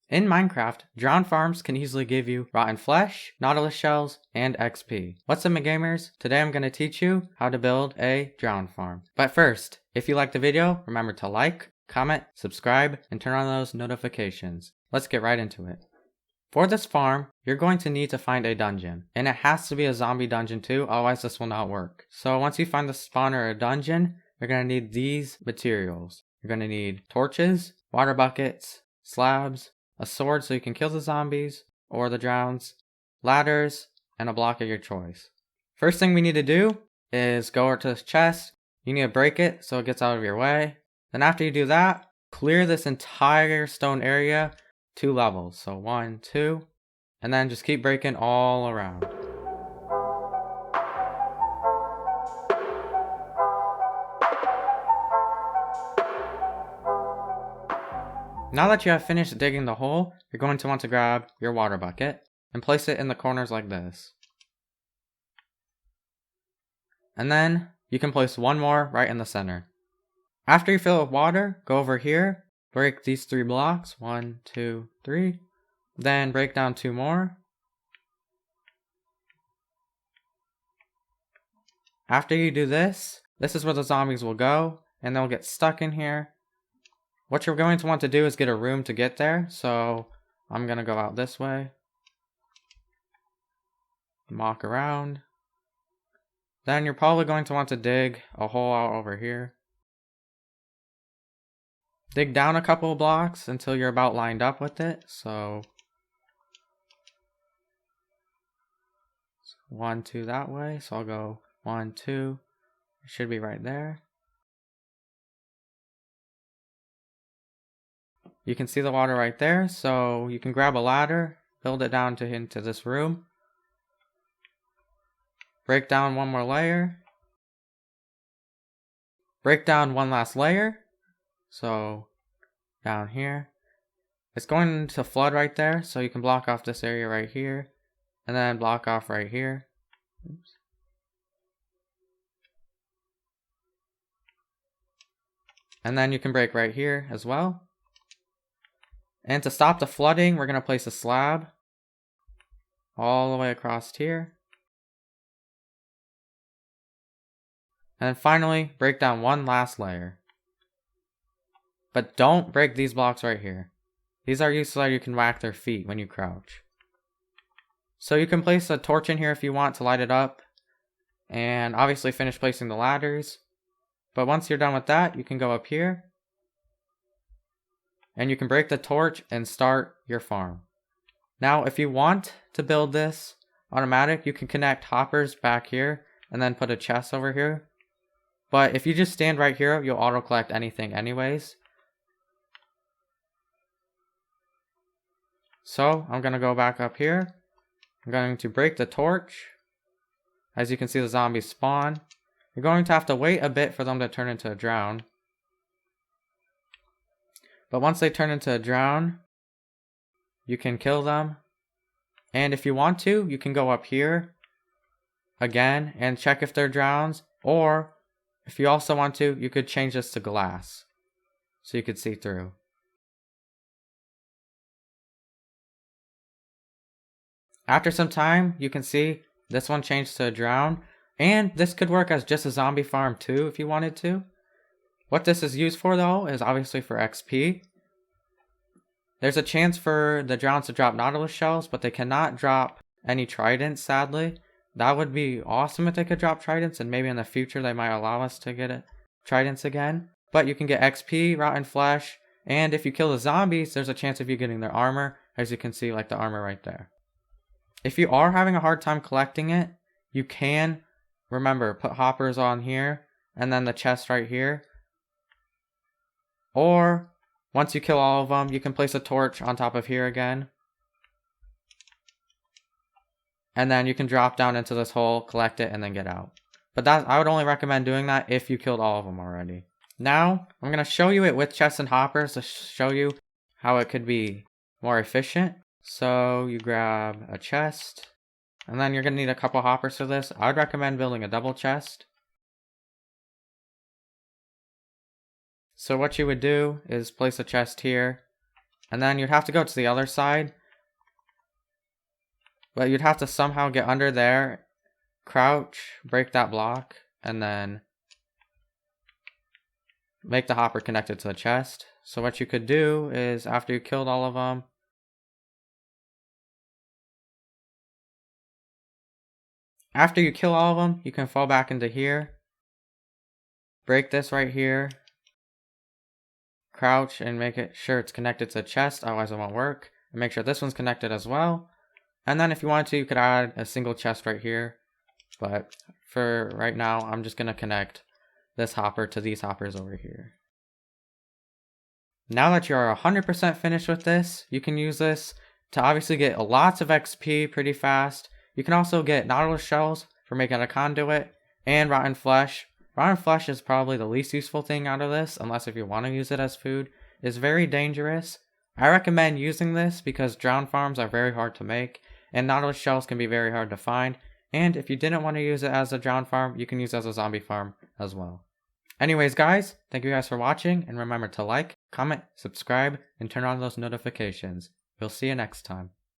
In Minecraft, drown farms can easily give you rotten flesh, nautilus shells, and XP. What's up, McGamers? Today I'm going to teach you how to build a drown farm. But first, if you liked the video, remember to like, comment, subscribe, and turn on those notifications. Let's get right into it. For this farm, you're going to need to find a dungeon. And it has to be a zombie dungeon too, otherwise this will not work. So once you find the spawner or a dungeon, you're going to need these materials. You're going to need torches, water buckets, slabs, a sword so you can kill the zombies or the drowns, ladders, and a block of your choice. First thing we need to do is go over to this chest. You need to break it so it gets out of your way. Then after you do that, clear this entire stone area 2 levels. So 1, 2, and then just keep breaking all around. Now that you have finished digging the hole, you're going to want to grab your water bucket and place it in the corners like this. And then you can place one more right in the center. After you fill it with water, go over here, break these 3 blocks, 1, 2, 3, then break down 2 more. After you do this, this is where the zombies will go, and they'll get stuck in here. What you're going to want to do is get a room to get there, so I'm going to go out this way. Walk around. Then you're probably going to want to dig a hole out over here. Dig down a couple of blocks until you're about lined up with it, so 1, 2 that way, so I'll go 1, 2, it should be right there. You can see the water right there, so you can grab a ladder, build it down into this room. Break down one more layer. Break down one last layer. So down here. It's going to flood right there, so you can block off this area right here. And then block off right here. Oops. And then you can break right here as well. And to stop the flooding, we're going to place a slab all the way across here. And then finally, break down one last layer. But don't break these blocks right here. These are used so that you can whack their feet when you crouch. So you can place a torch in here if you want to light it up. And obviously finish placing the ladders. But once you're done with that, you can go up here. And you can break the torch and start your farm. Now, if you want to build this automatic, you can connect hoppers back here and then put a chest over here. But if you just stand right here, you'll auto collect anything anyways. So I'm going to go back up here. I'm going to break the torch. As you can see, the zombies spawn. You're going to have to wait a bit for them to turn into a drown. But once they turn into a drown, you can kill them. And if you want to, you can go up here again and check if they're drowns. Or if you also want to, you could change this to glass so you could see through. After some time, you can see this one changed to a drown. And this could work as just a zombie farm too if you wanted to. What this is used for though is obviously for XP. There's a chance for the drowns to drop nautilus shells, but they cannot drop any tridents, sadly. That would be awesome if they could drop tridents, and maybe in the future they might allow us to get tridents again. But you can get XP, rotten flesh, and if you kill the zombies, there's a chance of you getting their armor, as you can see, like the armor right there. If you are having a hard time collecting it, you can, remember, put hoppers on here, and then the chest right here. Or, once you kill all of them, you can place a torch on top of here again. And then you can drop down into this hole, collect it, and then get out. But I would only recommend doing that if you killed all of them already. Now, I'm going to show you it with chests and hoppers to show you how it could be more efficient. So, you grab a chest, and then you're going to need a couple hoppers for this. I would recommend building a double chest. So what you would do is place a chest here, And then you'd have to go to the other side. But you'd have to somehow get under there, crouch, break that block, and then make the hopper connected to the chest. So what you could do is, after you killed all of them, after you kill all of them, you can fall back into here, break this right here, crouch and make it sure it's connected to the chest, otherwise it won't work. And make sure this one's connected as well. And then if you want to, you could add a single chest right here. But for right now, I'm just going to connect this hopper to these hoppers over here. Now that you're 100% finished with this, you can use this to obviously get lots of XP pretty fast. You can also get Nautilus shells for making a conduit and rotten flesh. Rotten flesh is probably the least useful thing out of this, unless if you want to use it as food. It's very dangerous. I recommend using this because drown farms are very hard to make, and Nautilus shells can be very hard to find. And if you didn't want to use it as a drown farm, you can use it as a zombie farm as well. Anyways guys, thank you guys for watching, and remember to like, comment, subscribe, and turn on those notifications. We'll see you next time.